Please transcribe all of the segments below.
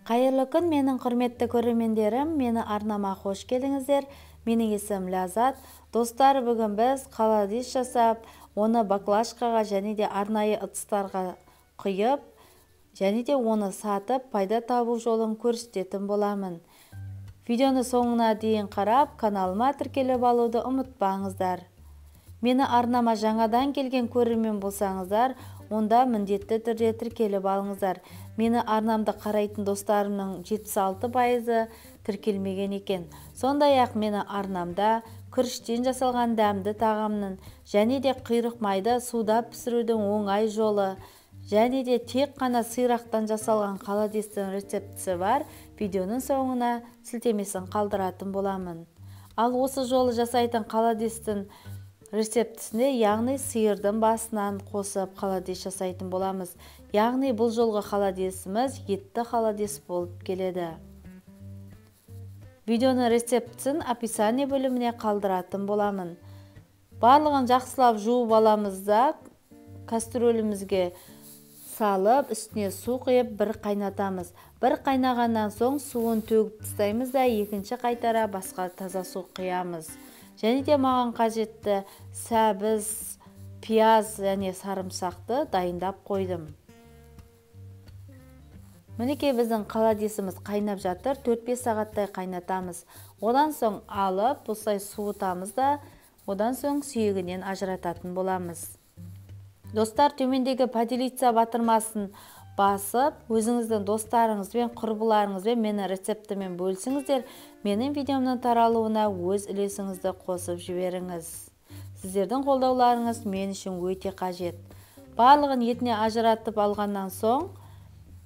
Қайырлы күн, менің құрметті көрермендерім, мені арнама қош келдіңіздер. Менің есімім Ляззат. Достар, бүгін біз қаладис жасап, оны баклажкаға және де арнайы ыдыстарға құйып, және де оны сатып, пайда табу жолын көрсететін боламын. Видеоны соңына дейін қарап, каналыма тіркеліп алуды ұмытпаңыздар. Мені арнама жаңадан келген көрермен болсаңыздар, онда міндетті түрде тіркеліп алыңыздар. Мені арнамды қарайтын достарымның 76%-ы тіркелмеген екен. Сондай-ақ мені арнамда күріштен жасалған дәмді тағамның және де құйрық майды суда пісірудің оңай жолы және де тек қана сирақтан жасалған қаладистің рецептісі бар. Видеоның соңына сілтемесін қалдыратын боламын. Ал осы жолы жасайтын қаладистің рецептісіне, яғни сиырдың басынан қосып қаладис жасайтын боламыз. Яғни бұл жолғы қаладисіміз етті қаладис болып келеді. Видеоның рецептісін описание бөліміне қалдыратын боламын. Барлығын жақсылап жуып аламыз да кастрөлімізге салып, үстіне су құйып бір қайнатамыз. Бір қайнағаннан соң суын төгіп тастаймыз да екінші қайтара басқа таза су құямыз. Және де маған қажетті сәбіз, пияз және сарымсақты дайындап қойдым. Мінекей біздің қаладисіміз қайнап жатыр, 4-5 сағаттай қайнатамыз. Одан соң алып, осылай суытамыз да, одан соң сүйегінен ажырататын боламыз. Достар, төмендегі поделиться батырмасын басып, өзіңіздің достарыңызбен, құрбыларыңызбен мені рецептімен бөлсіңіздер, менің видеомның таралуына өз үлесіңізді қосып жіберіңіз. Сіздердің қолдауларыңыз мен үшін өте қажет. Барлығын етіне ажыратып алғаннан соң,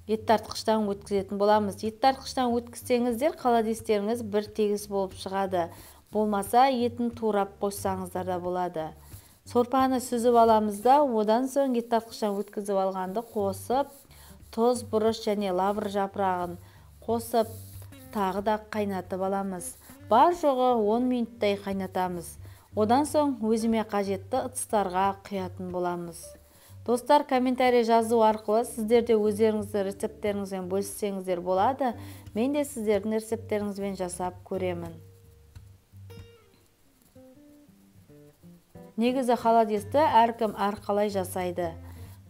ет тартқыштан өткізетін боламыз. Ет тартқыштан өткізсеңіздер, қаладистеріңіз бір тегіс болып шығады. Болмаса, етін турап қойсаңыздар да болады. Сорпаны сүзіп аламыз да, одан соң ет тартқыштан өткізіп алғанды қосып, тұз, бұрыш және лавр жапырағын қосып, тағы да қайнатып аламыз. Бар жоғы 10 минуттай қайнатамыз. Одан соң өзіме қажетті ыдыстарға құятын боламыз. Достар, комментарий жазу арқылы сіздерде өздеріңіздің рецептеріңізбен бөліссеңіздер болады. Мен де сіздердің рецептеріңізбен жасап көремін. Негізі қаладисті әркім әрқалай жасайды.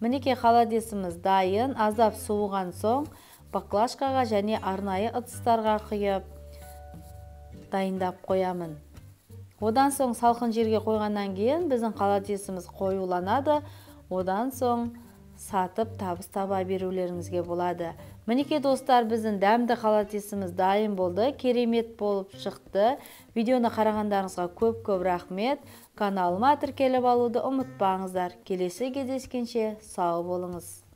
Мінекей қаладисіміз дайын, аздап суыған соң баклажкаға және арнайы ыдыстарға құйып дайындап қоямын. Одан соң салқын жерге қойғаннан кейін біздің қаладисіміз қоюланады. Одан соң сатып табыс таба берулеріңізге болады. Мінекей достар, біздің дәмді қаладисіміз дайын болды, керемет болып шықты. Видеоны қарағандарыңызға көп рахмет. Каналыма тіркеліп алуды ұмытпаңыздар. Келесі кездескенше сау болыңыз.